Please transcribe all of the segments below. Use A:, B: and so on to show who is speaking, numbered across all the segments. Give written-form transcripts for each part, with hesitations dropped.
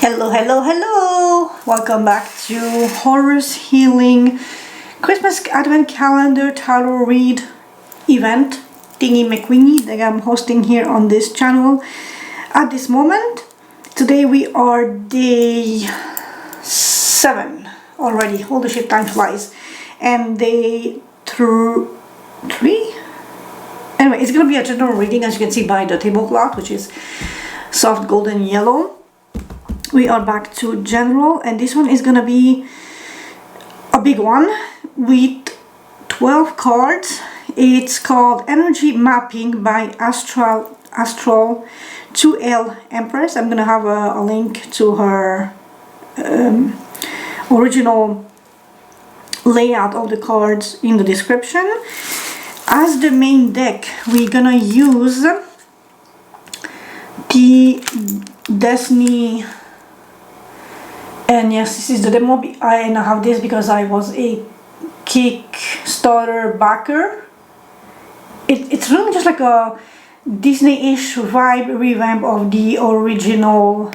A: Hello, hello, hello! Welcome back to Horus Healing Christmas Advent Calendar Tarot Read event thingy McWingy that I'm hosting here on this channel at this moment. Today we are day 7 already. Holy shit, time flies. And day 3? Anyway, it's gonna be a general reading, as you can see by the tablecloth, which is soft golden yellow. We are back to general, and this one is gonna be a big one with 12 cards. It's called Energy Mapping by Astral 2L Empress. I'm gonna have a link to her original layout of the cards in the description. As the main deck, we're gonna use the Desney. And yes, this is the demo, and I have this because I was a Kickstarter backer. It's really just like a Disney-ish vibe revamp of the original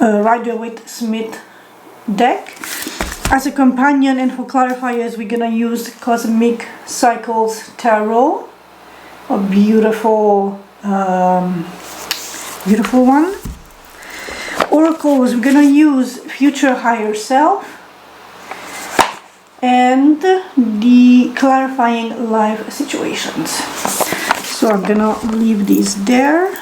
A: Rider-Waite-Smith deck. As a companion and for clarifiers, we're gonna use Cosmic Cycles Tarot, a beautiful, beautiful one. Oracles, we're gonna use Future Higher Self and the Clarifying Life Situations. So I'm gonna leave these there.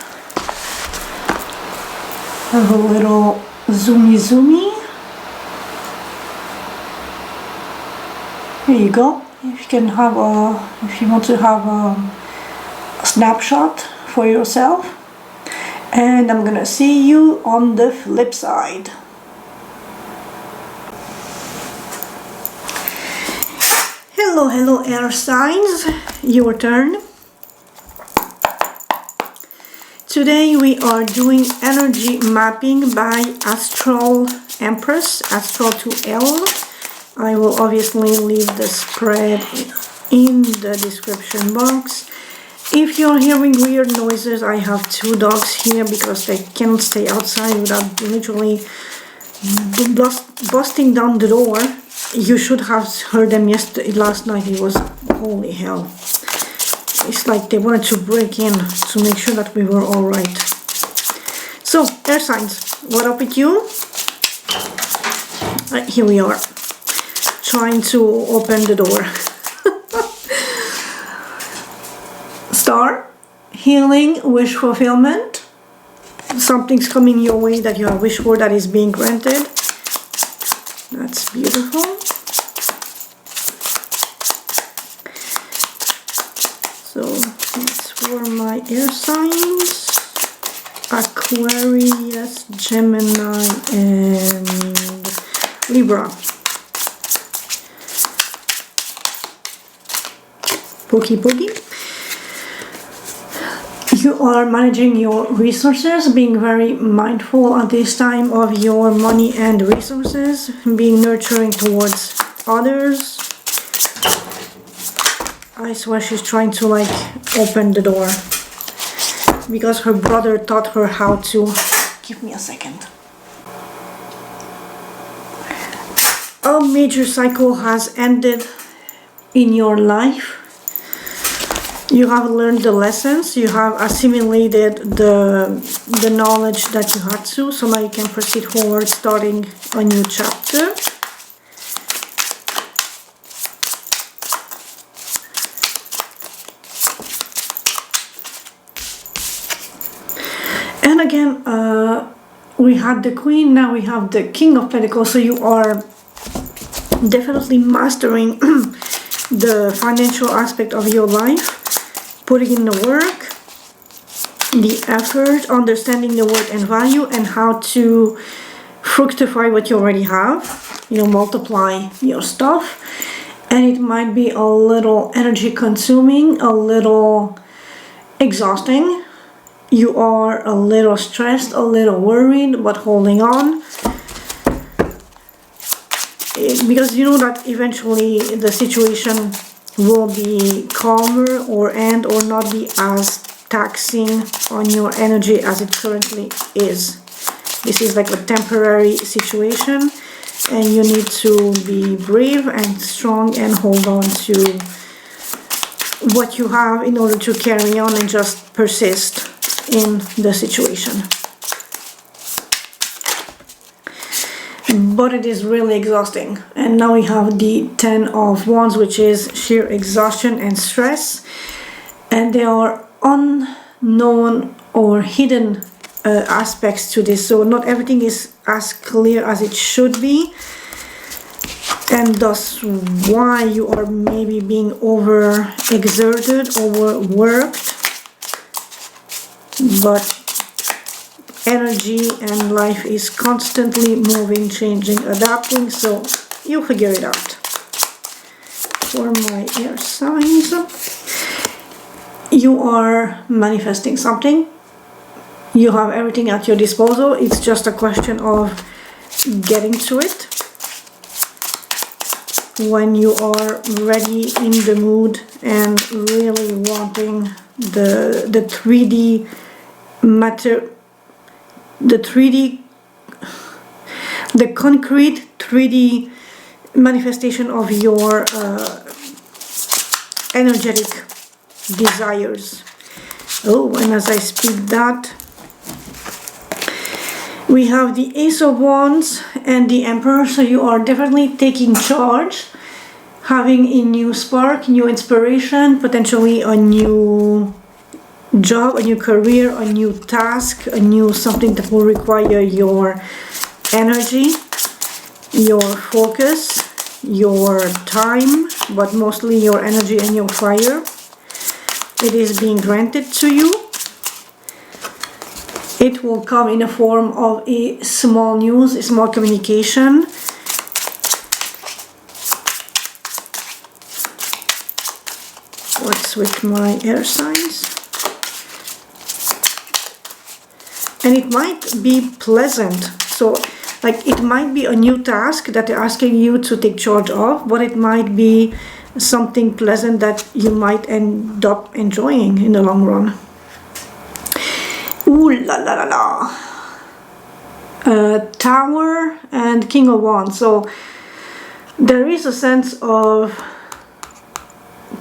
A: Have a little zoomy. There you go. If you can have if you want to have a snapshot for yourself. And I'm gonna see you on the flip side. Hello air signs, your turn. Today we are doing energy mapping by Astral Empress, Astral 2L. I will obviously leave the spread in the description box. If you're hearing weird noises, I have 2 dogs here because they can't stay outside without literally busting down the door. You should have heard them last night. It was holy hell. It's like they wanted to break in to make sure that we were alright. So, air signs, what up with you? Here we are, trying to open the door. Star, healing, wish fulfillment. Something's coming your way that you have wished for that is being granted. That's beautiful. So that's for my air signs. Aquarius, Gemini, and Libra. Pokey. You are managing your resources, being very mindful at this time of your money and resources, being nurturing towards others. I swear she's trying to like open the door because her brother taught her how to. Give me a second. A major cycle has ended in your life. You have learned the lessons, you have assimilated the knowledge that you had to, so now you can proceed forward, starting a new chapter. And again, we had the Queen, now we have the King of Pentacles, so you are definitely mastering the financial aspect of your life. Putting in the work, the effort, understanding the worth and value, and how to fructify what you already have, multiply your stuff. And it might be a little energy consuming, a little exhausting. You are a little stressed, a little worried, but holding on. Because you know that eventually the situation will be calmer or not be as taxing on your energy as it currently is. This is like a temporary situation, and you need to be brave and strong and hold on to what you have in order to carry on and just persist in the situation. But it is really exhausting. And now we have the 10 of Wands, which is sheer exhaustion and stress, and there are unknown or hidden aspects to this, so not everything is as clear as it should be, and thus why you are maybe being overexerted, overworked. But energy and life is constantly moving, changing, adapting, so you'll figure it out. For my air signs, you are manifesting something. You have everything at your disposal. It's just a question of getting to it. When you are ready, in the mood, and really wanting the 3D matter, the concrete 3D manifestation of your energetic desires. Oh, and as I speak that, we have the Ace of Wands and the Emperor, so you are definitely taking charge, having a new spark, new inspiration, potentially a new job, a new career, a new task, a new something that will require your energy, your focus, your time, but mostly your energy and your fire. It is being granted to you. It will come in a form of a small news, a small communication. What's with my air signs? And it might be pleasant. So, like, it might be a new task that they're asking you to take charge of, but it might be something pleasant that you might end up enjoying in the long run. Ooh la la la la. Tower and King of Wands. So there is a sense of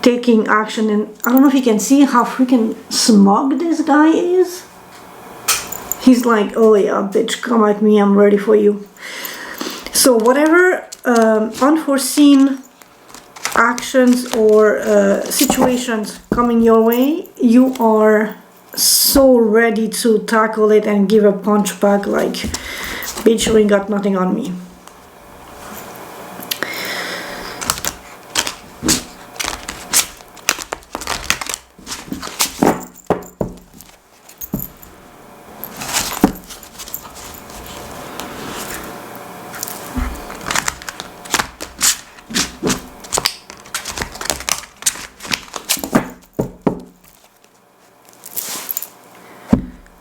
A: taking action, and I don't know if you can see how freaking smug this guy is. He's like, oh yeah, bitch, come at me, I'm ready for you. So whatever unforeseen actions or situations coming your way, you are so ready to tackle it and give a punch back, like, bitch, you ain't got nothing on me.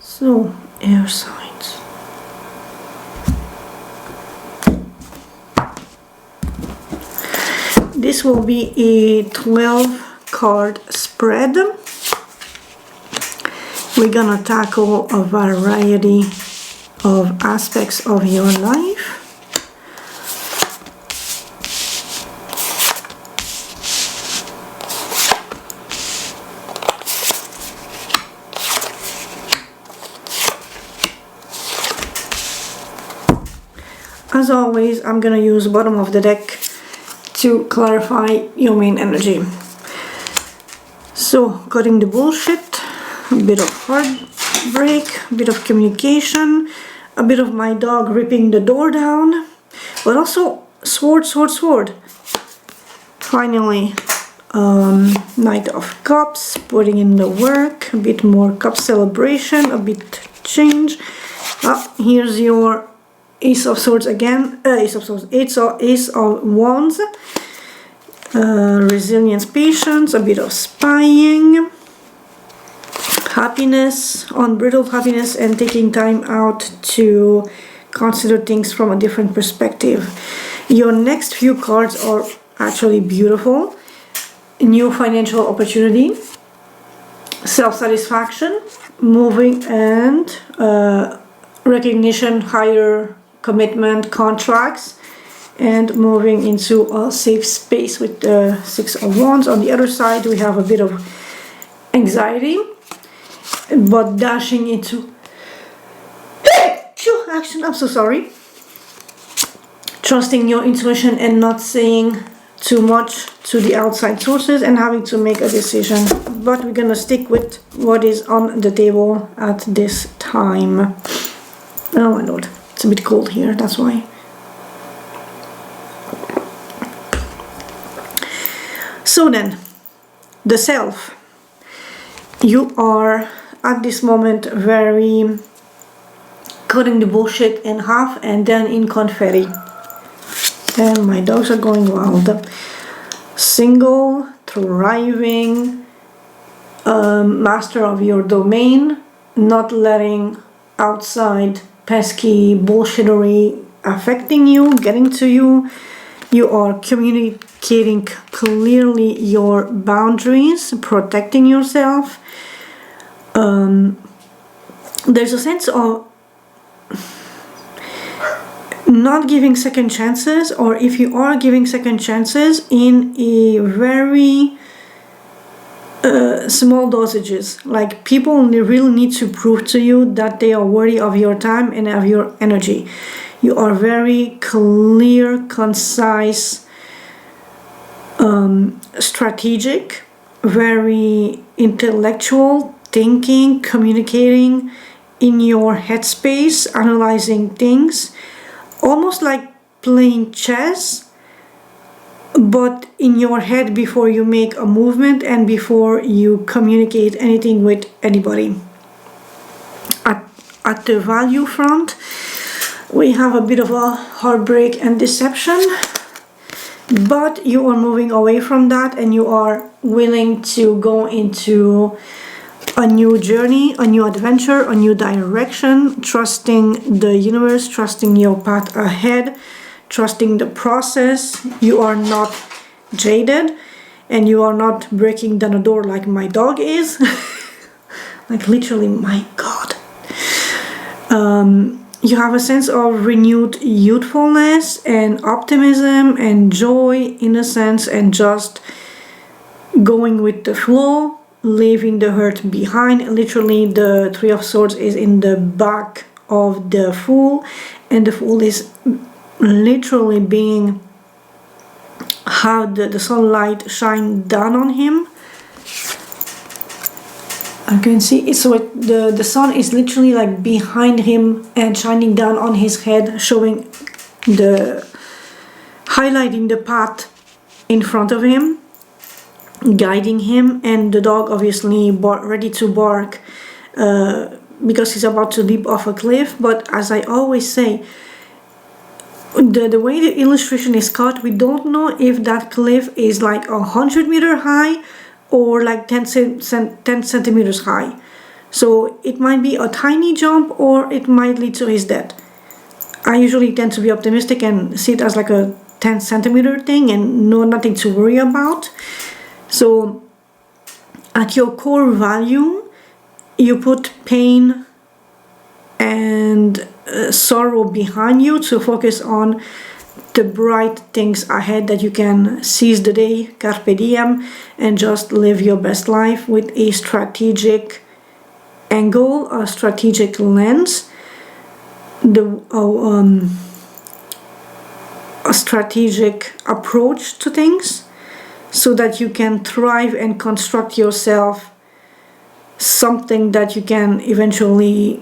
A: So, air signs. This will be a 12 card spread. We're gonna tackle a variety of aspects of your life. As always, I'm gonna use bottom of the deck to clarify your main energy. So, cutting the bullshit, a bit of heartbreak, a bit of communication, a bit of my dog ripping the door down, but also sword, sword, sword. Finally, Knight of Cups, putting in the work, a bit more cup celebration, a bit change. Here's your Ace of Swords again, Ace of Swords, Ace of Wands, resilience, patience, a bit of spying, happiness, unbridled happiness, and taking time out to consider things from a different perspective. Your next few cards are actually beautiful. New financial opportunity, self-satisfaction, moving and recognition, higher commitment, contracts, and moving into a safe space with the Six of Wands. On the other side, we have a bit of anxiety, but dashing into action. I'm so sorry. Trusting your intuition and not saying too much to the outside sources and having to make a decision. But we're gonna stick with what is on the table at this time. Oh my lord, it's a bit cold here, that's why. So then, the self. You are at this moment very cutting the bullshit in half and then in confetti. And my dogs are going wild. Single, thriving, master of your domain, not letting outside pesky bullshittery affecting you, getting to you. You are communicating clearly your boundaries, protecting yourself. There's a sense of not giving second chances, or if you are giving second chances, in a very small dosages. Like, people really need to prove to you that they are worthy of your time and of your energy. You are very clear, concise, strategic, very intellectual, thinking, communicating in your headspace, analyzing things, almost like playing chess, but in your head before you make a movement and before you communicate anything with anybody. At the value front, we have a bit of a heartbreak and deception, but you are moving away from that and you are willing to go into a new journey, a new adventure, a new direction, trusting the universe, trusting your path ahead, trusting the process. You are not jaded and you are not breaking down a door like my dog is. Like, literally, my God. You have a sense of renewed youthfulness and optimism and joy, innocence, and just going with the flow, leaving the hurt behind. Literally, the Three of Swords is in the back of the Fool, and the Fool is literally being how the sunlight shine down on him. I can see it, so the sun is literally like behind him and shining down on his head, showing highlighting the path in front of him, guiding him, and the dog obviously ready to bark because he's about to leap off a cliff. But as I always say, the way the illustration is cut, we don't know if that cliff is like 100-meter high or like 10 centimeters high. So it might be a tiny jump or it might lead to his death. I usually tend to be optimistic and see it as like a 10-centimeter thing and nothing to worry about. So at your core value, you put pain and sorrow behind you to focus on the bright things ahead, that you can seize the day, carpe diem, and just live your best life with a strategic angle, a strategic lens, a strategic approach to things, so that you can thrive and construct yourself something that you can eventually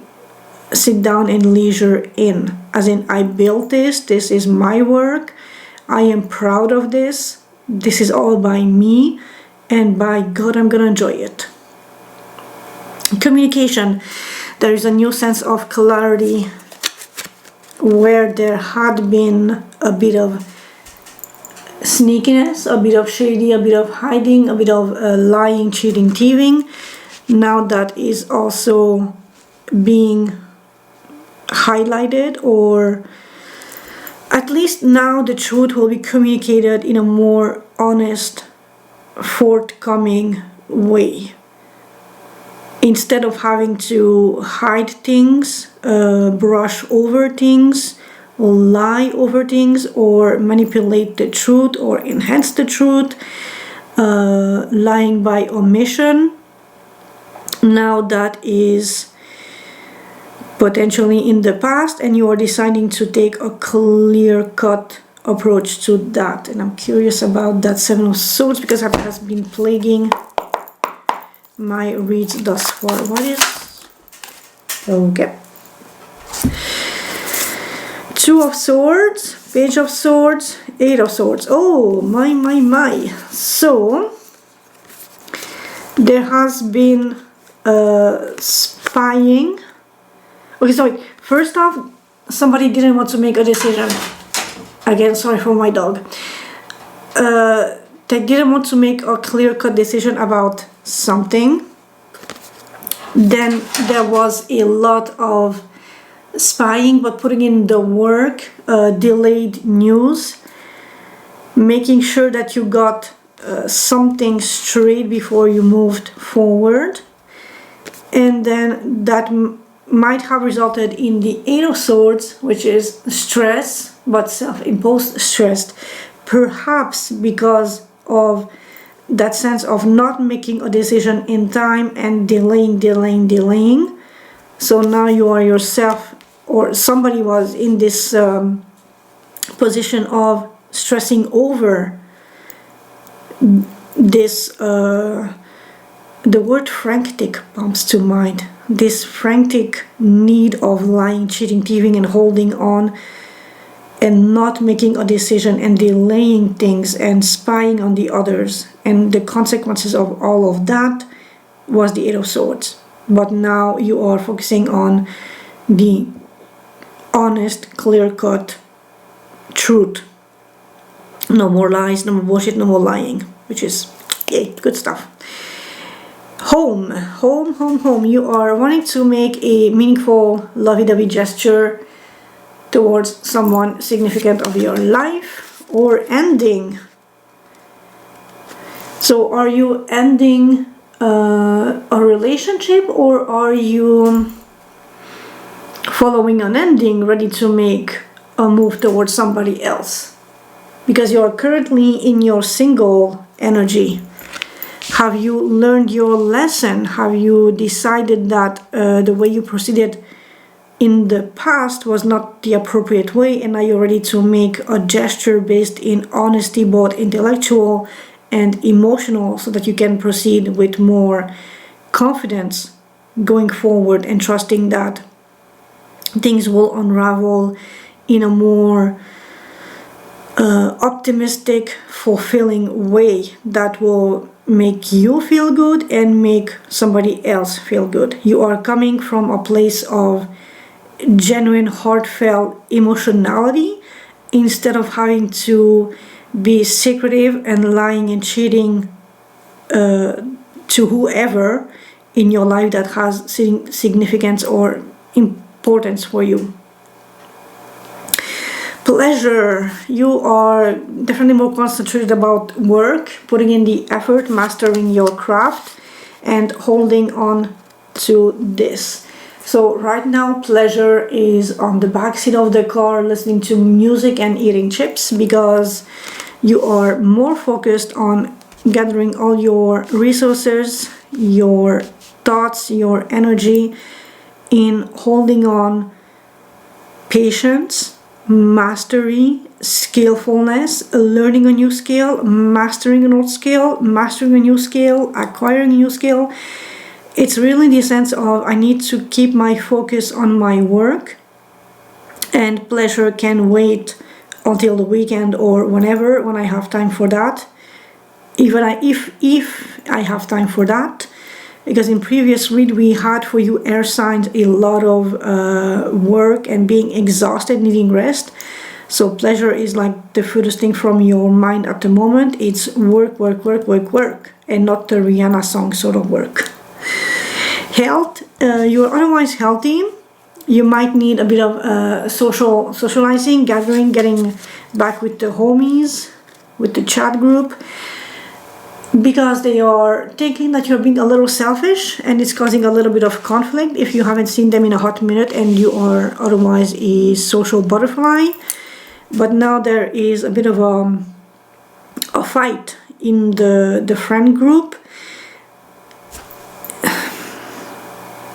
A: sit down and leisure in. As in, I built this is my work, I am proud of this is all by me, and by God, I'm gonna enjoy it. Communication, there is a new sense of clarity where there had been a bit of sneakiness, a bit of shady, a bit of hiding, a bit of lying, cheating, thieving. Now that is also being highlighted, or at least now the truth will be communicated in a more honest, forthcoming way. instead of having to hide things, brush over things, lie over things, or manipulate the truth or enhance the truth, lying by omission. Now that is potentially in the past, and you are deciding to take a clear-cut approach to that. And I'm curious about that Seven of Swords, because that has been plaguing my reads thus far. What is... okay. Two of Swords, Page of Swords, Eight of Swords. Oh, my. So, there has been spying. Okay, sorry. First off, somebody didn't want to make a decision. Again, sorry for my dog. They didn't want to make a clear-cut decision about something. Then there was a lot of spying, but putting in the work, delayed news, making sure that you got something straight before you moved forward. And then that might have resulted in the Eight of Swords, which is stress, but self-imposed stress, perhaps because of that sense of not making a decision in time and delaying. So now you are yourself, or somebody was in this position of stressing over this. The word frantic comes to mind. This frantic need of lying, cheating, thieving, and holding on, and not making a decision and delaying things and spying on the others. And the consequences of all of that was the Eight of Swords. But now you are focusing on the honest, clear-cut truth. No more lies, no more bullshit, no more lying, which is, yay, good stuff. Home. You are wanting to make a meaningful, lovey-dovey gesture towards someone significant of your life, or ending. So are you ending a relationship, or are you following an ending, ready to make a move towards somebody else? Because you are currently in your single energy. Have you learned your lesson? Have you decided that the way you proceeded in the past was not the appropriate way, and are you ready to make a gesture based in honesty, both intellectual and emotional, so that you can proceed with more confidence going forward and trusting that things will unravel in a more optimistic, fulfilling way that will make you feel good and make somebody else feel good. You are coming from a place of genuine, heartfelt emotionality, instead of having to be secretive and lying and cheating to whoever in your life that has significance or importance for you. Pleasure. You are definitely more concentrated about work, putting in the effort, mastering your craft, and holding on to this. So right now, pleasure is on the backseat of the car, listening to music and eating chips, because you are more focused on gathering all your resources, your thoughts, your energy in holding on, patience, mastery, skillfulness, learning a new skill, mastering an old skill, mastering a new skill, acquiring a new skill. It's really the sense of, I need to keep my focus on my work, and pleasure can wait until the weekend or whenever, when I have time for that. Even if I have time for that, because in previous read we had for you air signs a lot of work and being exhausted, needing rest. So pleasure is like the furthest thing from your mind at the moment. It's work, and not the Rihanna song sort of work. Health. You're otherwise healthy. You might need a bit of socializing, gathering, getting back with the homies, with the chat group. because they are thinking that you're being a little selfish, and it's causing a little bit of conflict if you haven't seen them in a hot minute and you are otherwise a social butterfly. But now there is a bit of a fight in the friend group.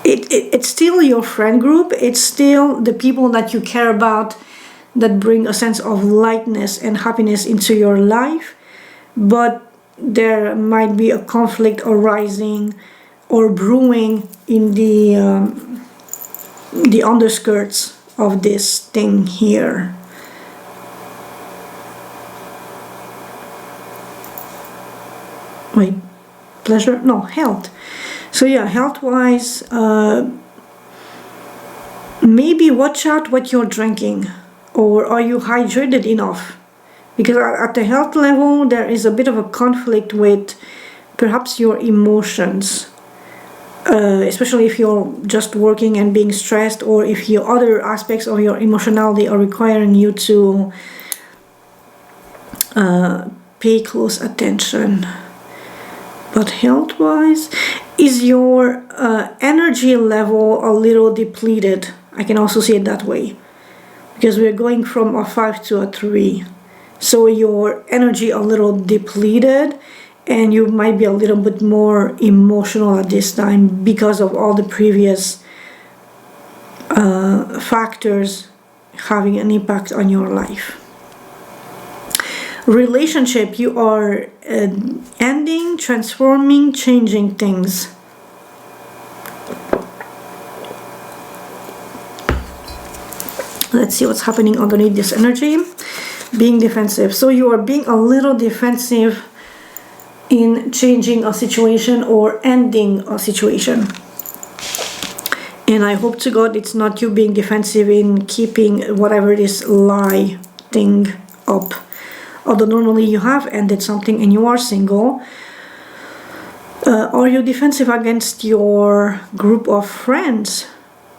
A: It's still your friend group. It's still the people that you care about, that bring a sense of lightness and happiness into your life. But there might be a conflict arising or brewing in the underskirts of this thing here. Wait, pleasure? No, health. So yeah, health-wise, maybe watch out what you're drinking, or are you hydrated enough? Because at the health level, there is a bit of a conflict with perhaps your emotions, especially if you're just working and being stressed, or if your other aspects of your emotionality are requiring you to pay close attention. But health-wise, is your energy level a little depleted? I can also see it that way, because we're going from a 5 to a 3. So your energy a little depleted, and you might be a little bit more emotional at this time because of all the previous factors having an impact on your life. Relationship, you are ending, transforming, changing things. Let's see what's happening underneath this energy. Being defensive. So you are being a little defensive in changing a situation or ending a situation. And I hope to God it's not you being defensive in keeping whatever this lie thing up. Although normally you have ended something and you are single. Are you defensive against your group of friends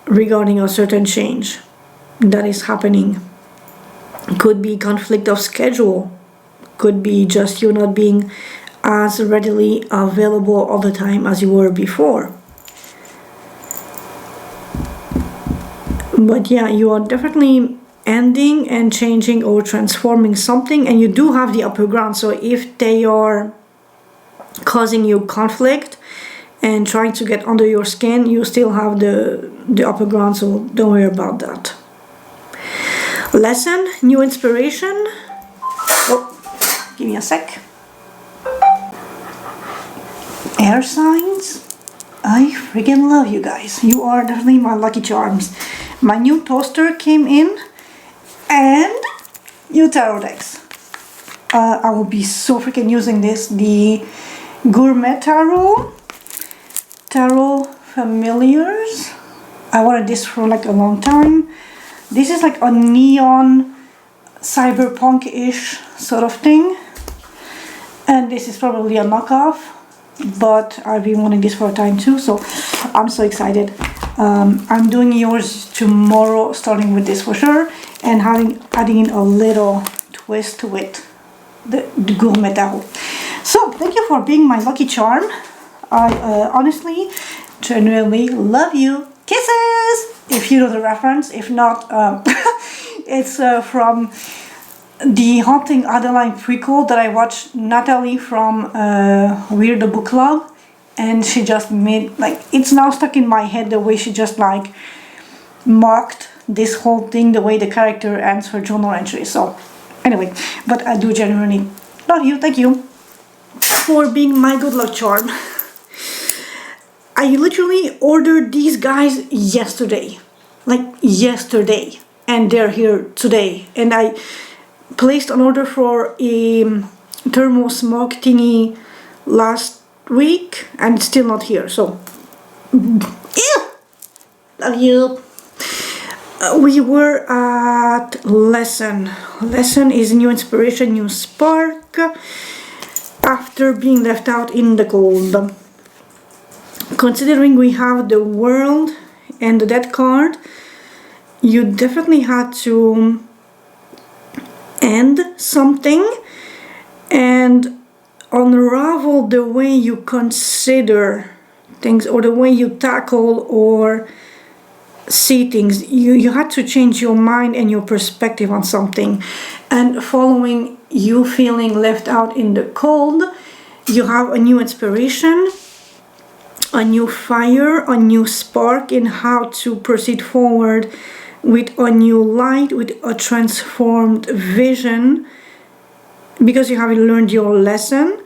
A: regarding a certain change that is happening? Could be conflict of schedule. Could be just you not being as readily available all the time as you were before. But yeah, you are definitely ending and changing or transforming something, and you do have the upper ground. So if they are causing you conflict and trying to get under your skin, you still have the upper ground, so don't worry about that. Lesson, new inspiration. Oh, give me a sec. Air signs, I freaking love you guys. You are definitely my lucky charms. My new toaster came in, and new tarot decks. I will be so freaking using this. The Gourmet Tarot Familiars. I wanted this for like a long time. This is like a neon cyberpunk-ish sort of thing, and this is probably a knockoff, but I've been wanting this for a time too, so I'm so excited. I'm doing yours tomorrow, starting with this for sure, and adding in a little twist to it, the Gourmet Tarot. So thank you for being my lucky charm. I honestly, genuinely love you. Kisses! If you know the reference. If not, it's from the Haunting Adeline prequel that I watched. Natalie from Weird the Book Club, and she just made, like, it's now stuck in my head the way she just like mocked this whole thing, the way the character ends her journal entry. So anyway, but I do genuinely love you. Thank you for being my good luck charm. I literally ordered these guys yesterday, like yesterday, and they're here today. And I placed an order for a thermal smoke thingy last week, and it's still not here. So, ew, love you. We were at lesson. Lesson is new inspiration, new spark after being left out in the cold. Considering we have the World and the Death card, you definitely had to end something, and unravel the way you consider things or the way you tackle or see things. You had to change your mind and your perspective on something. And following you feeling left out in the cold, you have a new inspiration, a new fire, a new spark in how to proceed forward with a new light, with a transformed vision. Because you have learned your lesson,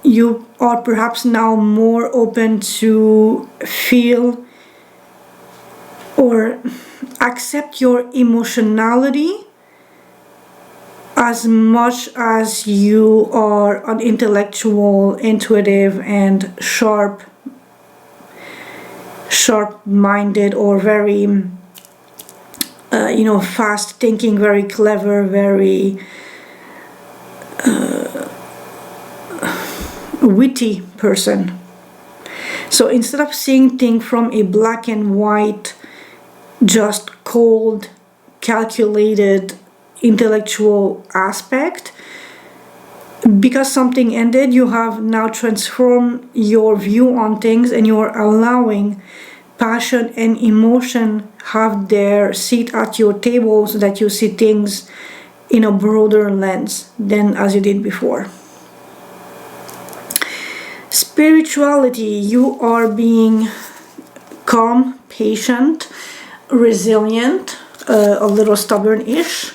A: you are perhaps now more open to feel or accept your emotionality as much as you are an intellectual, intuitive, and sharp-minded, or very, fast thinking, very clever, very witty person. So instead of seeing things from a black and white, just cold, calculated, intellectual aspect, because something ended, you have now transformed your view on things, and you are allowing passion and emotion have their seat at your table, so that you see things in a broader lens than as you did before. Spirituality, you are being calm, patient, resilient, a little stubborn-ish,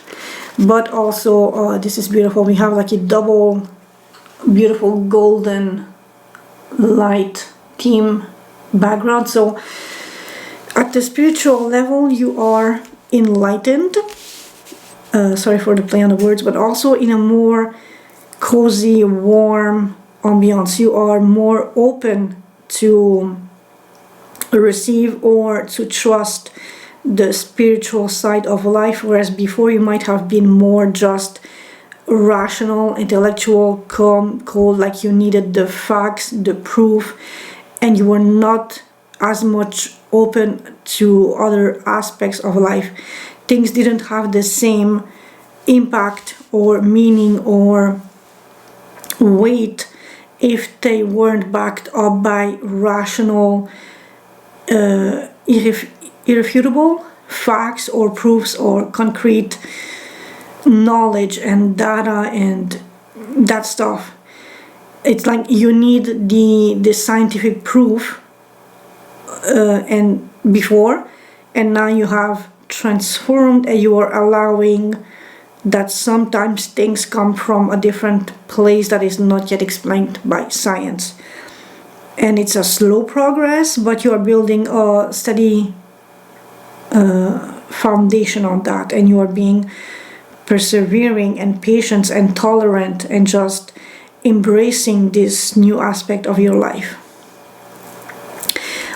A: but also this is beautiful. We have like a double beautiful golden light theme background. So at the spiritual level, you are enlightened, sorry for the play on the words, but also in a more cozy, warm ambiance. You are more open to receive or to trust the spiritual side of life, whereas before you might have been more just rational, intellectual, calm, cold, like you needed the facts, the proof, and you were not as much open to other aspects of life. Things didn't have the same impact or meaning or weight if they weren't backed up by rational, irrefutable facts or proofs or concrete knowledge and data and that stuff. It's like you need the scientific proof and before, and now you have transformed and you are allowing that sometimes things come from a different place that is not yet explained by science. And it's a slow progress, but you are building a steady foundation on that, and you are being persevering and patient and tolerant and just embracing this new aspect of your life.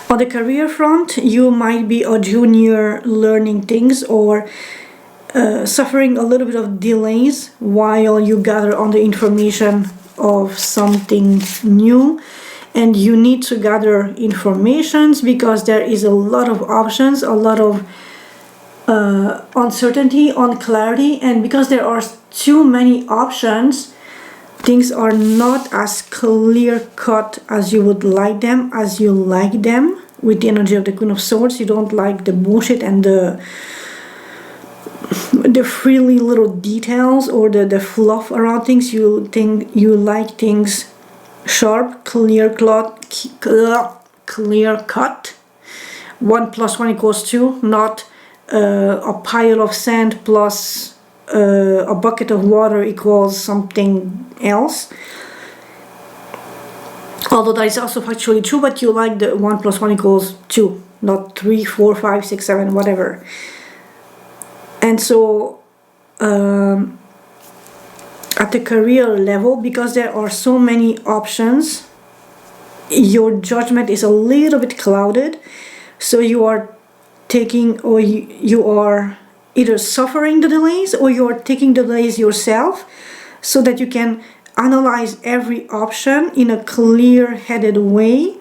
A: On the career front, you might be a junior learning things or suffering a little bit of delays while you gather on the information of something new. And you need to gather informations because there is a lot of options, a lot of uncertainty, unclarity, and because there are too many options, things are not as clear cut as you would like them, as you like them. With the energy of the Queen of Swords, you don't like the bullshit and the frilly little details or the fluff around things. You think you like things sharp, clear cut. 1 + 1 = 2, not a pile of sand plus a bucket of water equals something else. Although that is also factually true, but you like the 1 + 1 = 2, not 3, 4, 5, 6, 7, whatever. And so at the career level, because there are so many options, your judgment is a little bit clouded. So you are taking, or you are either suffering the delays or you are taking the delays yourself, so that you can analyze every option in a clear-headed way,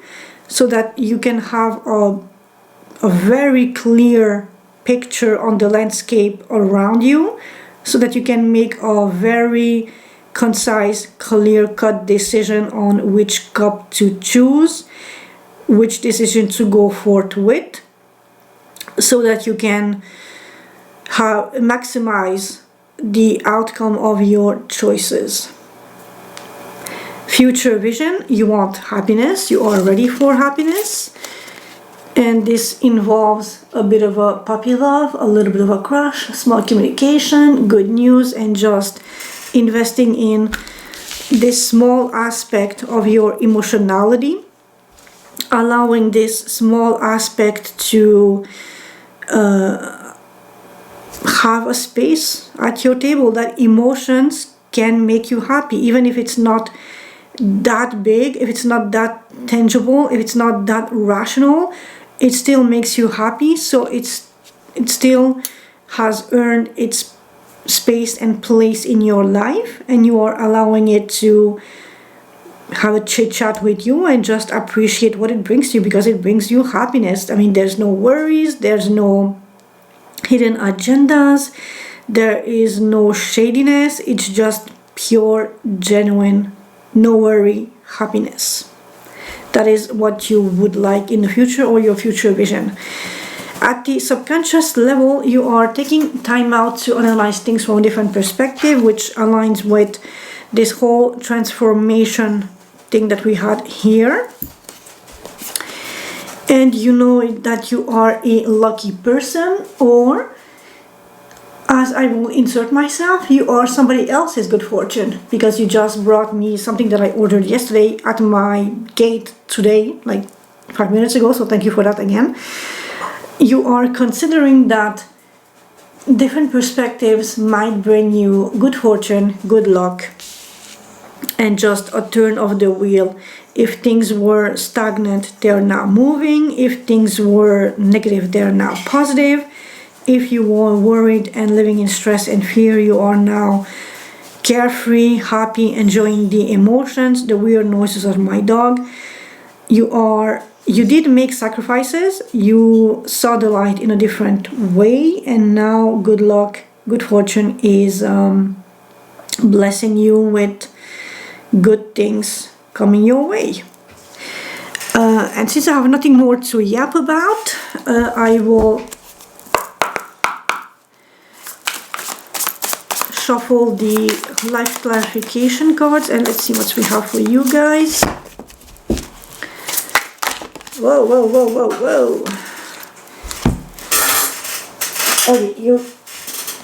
A: so that you can have a very clear picture on the landscape around you, so that you can make a very concise, clear-cut decision on which cup to choose, which decision to go forth with, so that you can maximize the outcome of your choices. Future vision, you want happiness, you are ready for happiness, and this involves a bit of a puppy love, a little bit of a crush, small communication, good news, and just investing in this small aspect of your emotionality, allowing this small aspect to have a space at your table, that emotions can make you happy, even if it's not that big, if it's not that tangible, if it's not that rational, it still makes you happy. So it still has earned its space and place in your life, and you are allowing it to have a chit chat with you and just appreciate what it brings you, because it brings you happiness. I mean, there's no worries, there's no hidden agendas, there is no shadiness, it's just pure, genuine, no worry happiness. That is what you would like in the future, or your future vision. At the subconscious level, you are taking time out to analyze things from a different perspective, which aligns with this whole transformation thing that we had here. And you know that you are a lucky person, or, as I will insert myself, you are somebody else's good fortune, because you just brought me something that I ordered yesterday at my gate today, like 5 minutes ago, so thank you for that again. You are considering that different perspectives might bring you good fortune, good luck, and just a turn of the wheel. If things were stagnant, they're now moving. If things were negative, they're now positive. If you were worried and living in stress and fear, you are now carefree, happy, enjoying the emotions. The weird noises of my dog. You did make sacrifices. You saw the light in a different way, and now good luck, good fortune is blessing you with good things coming your way. And since I have nothing more to yap about, I will shuffle the life clarification cards, and let's see what we have for you guys. Whoa, whoa, whoa, whoa, whoa. Okay,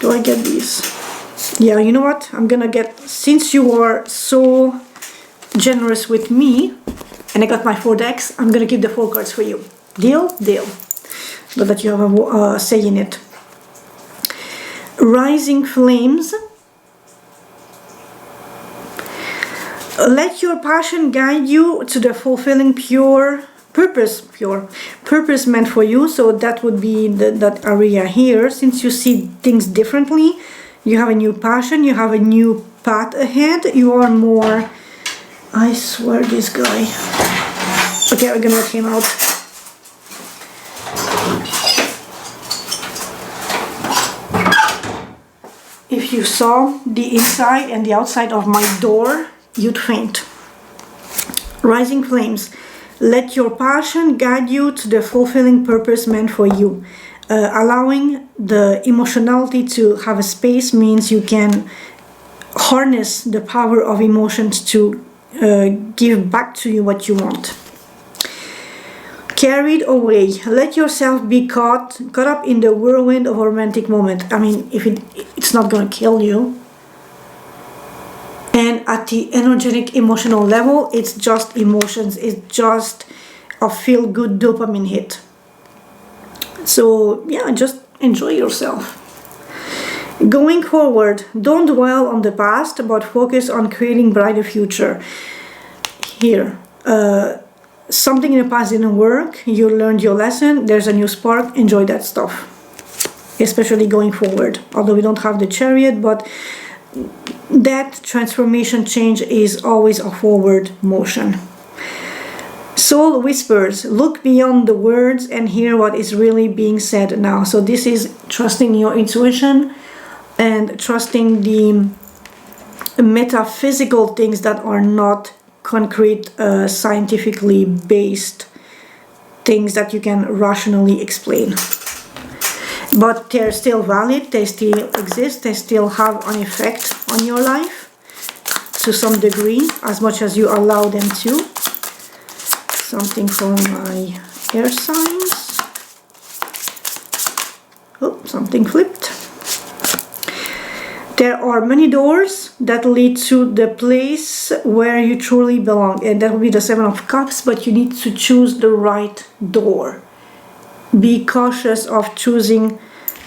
A: do I get these? Yeah, you know what? I'm gonna get, since you are so generous with me, and I got my 4 decks, I'm gonna keep the 4 cards for you. Deal? Deal. But that you have a say in it. Rising Flames. Let your passion guide you to the fulfilling purpose meant for you. So that would be that area here. Since you see things differently, you have a new passion, you have a new path ahead, you are more, I swear this guy. Okay, I'm gonna let him out. If you saw the inside and the outside of my door, you'd faint. Rising Flames. Let your passion guide you to the fulfilling purpose meant for you. Allowing the emotionality to have a space means you can harness the power of emotions to give back to you what you want. Carried away. Let yourself be caught up in the whirlwind of a romantic moment. I mean, if it's not gonna kill you. And at the energetic emotional level, it's just emotions. It's just a feel-good dopamine hit. So yeah, just enjoy yourself. Going forward, don't dwell on the past, but focus on creating brighter future. Here, something in the past didn't work. You learned your lesson. There's a new spark. Enjoy that stuff, especially going forward. Although we don't have the Chariot, but that transformation change is always a forward motion. Soul Whispers. Look beyond the words and hear what is really being said now. So this is trusting your intuition and trusting the metaphysical things that are not concrete, scientifically based things that you can rationally explain. But they're still valid, they still exist, they still have an effect on your life to some degree, as much as you allow them to. Something for my air signs. Oh, something flipped. There are many doors that lead to the place where you truly belong, and that will be the Seven of Cups, but you need to choose the right door. Be cautious of choosing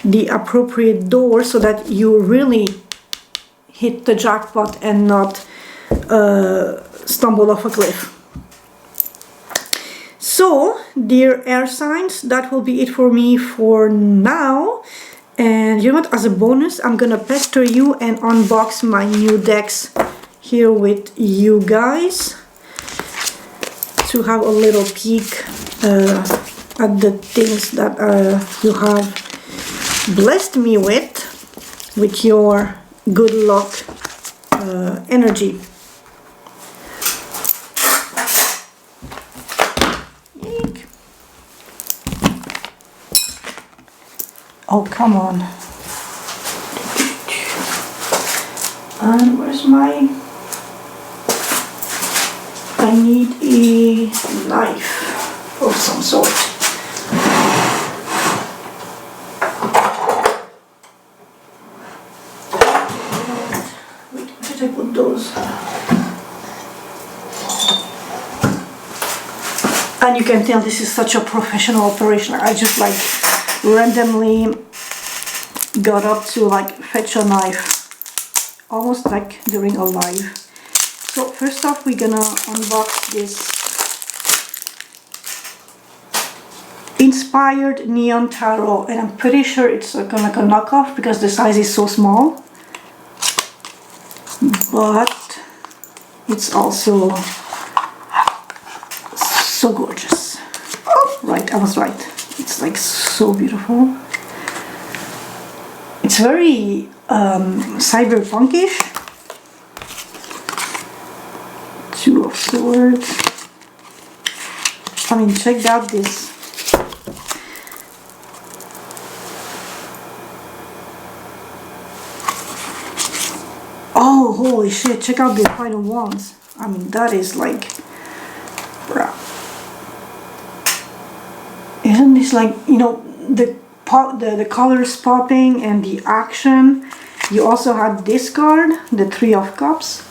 A: the appropriate door so that you really hit the jackpot and not stumble off a cliff. So, dear air signs, that will be it for me for now. And you know what, as a bonus, I'm gonna pester you and unbox my new decks here with you guys to have a little peek at the things that you have blessed me with your good luck energy. Eek. Oh, come on. And where's my... I need a knife of some sort. Wait, where did I put those? And you can tell this is such a professional operation. I just like randomly got up to like fetch a knife, almost like during a live. So first off, we're gonna unbox this Inspired Neon Tarot, and I'm pretty sure it's like a knockoff because the size is so small, but it's also so gorgeous. Oh, right, I was right. It's like so beautiful. It's very cyberpunkish. Two of Swords. I mean, check out this. Oh, holy shit, check out the Fight of Wands. I mean, that is like, bruh. Isn't this like, you know, the colors popping and the action? You also had this card, the Three of Cups.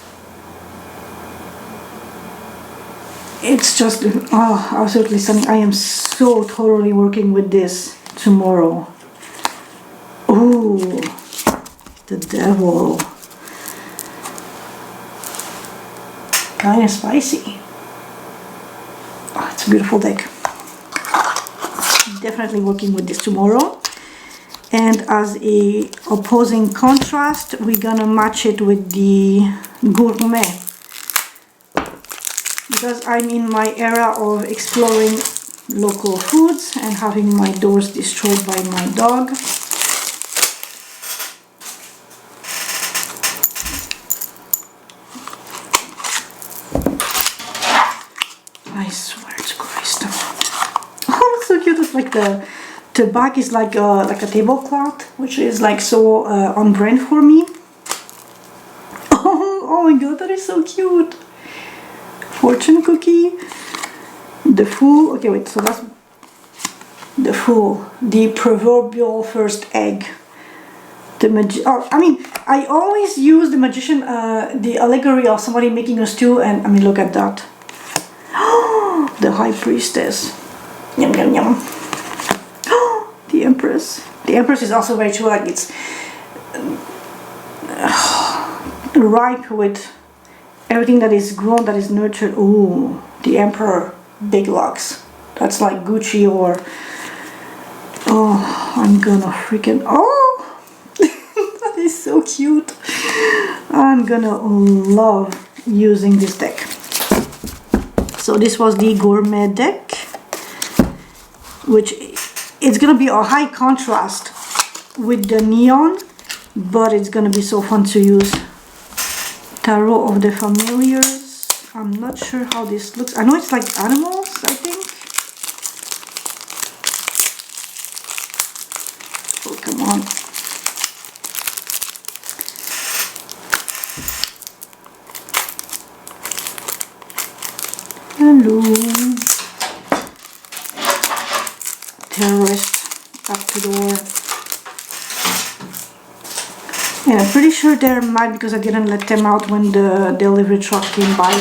A: It's just, oh, absolutely stunning. I am so totally working with this tomorrow. Ooh, the Devil. Kind of spicy. Oh, it's a beautiful deck. Definitely working with this tomorrow. And as a opposing contrast, we're gonna match it with the Gourmet, because I'm in my era of exploring local foods and having my doors destroyed by my dog. I swear to Christ. Oh, it's so cute. It's like the back is like a tablecloth, which is like so on brand for me. Oh my god, that is so cute. Fortune cookie, the Fool. Okay, wait, so that's the Fool, the proverbial first egg. I mean, I always use the Magician, the allegory of somebody making a stew, and I mean, look at that. The High Priestess. Yum, yum, yum. The Empress. The Empress is also very true, like it's ripe with everything that is grown, that is nurtured. Ooh, the Emperor, big locks. That's like Gucci or... Oh, I'm gonna freaking... Oh! That is so cute. I'm gonna love using this deck. So this was the Gourmet deck, which it's gonna be a high contrast with the neon, but it's gonna be so fun to use. Tarot of the Familiars. I'm not sure how this looks. I know it's like animals, I think. Oh, come on. Hello. Terrorist up the door. And I'm pretty sure they're mad because I didn't let them out when the delivery truck came by.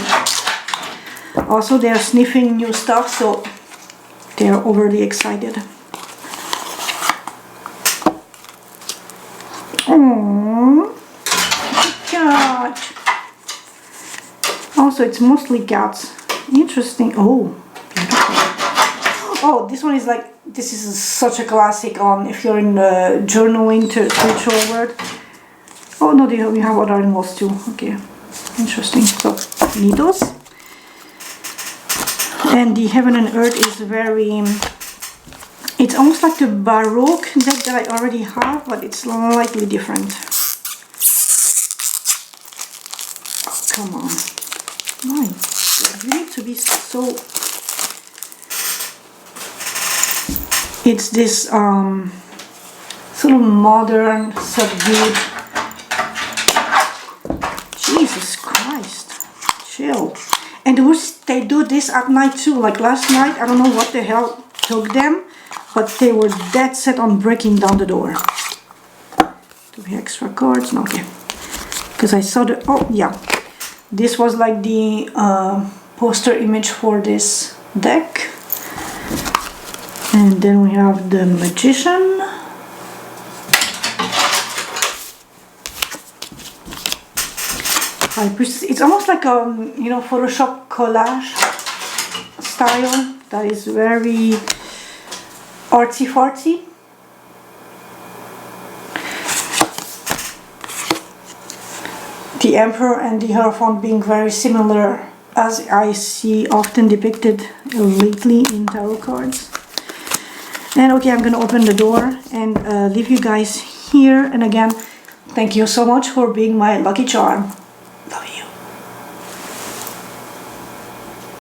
A: Also, they're sniffing new stuff, so they're overly excited. Oh, cat. Also, it's mostly cats. Interesting. Oh, beautiful. Oh, this one is like, this is such a classic if you're in the journaling to spiritual world. Oh no, we have other animals too. Okay, interesting. So, needles. And the Heaven and Earth is very, it's almost like the Baroque deck that I already have, but it's slightly different. Oh, come on. My God, you need to be so... It's this sort of modern, subdued... Jesus Christ, chill. And they do this at night too. Like last night, I don't know what the hell took them, but they were dead set on breaking down the door. Do we have extra cards? No, okay. Because I saw the, oh yeah. This was like the poster image for this deck. And then we have the Magician. It's almost like a, you know, Photoshop collage style that is very artsy-fartsy. The Emperor and the Hierophant being very similar, as I see often depicted lately in tarot cards. And okay, I'm gonna open the door and leave you guys here. And again, thank you so much for being my lucky charm.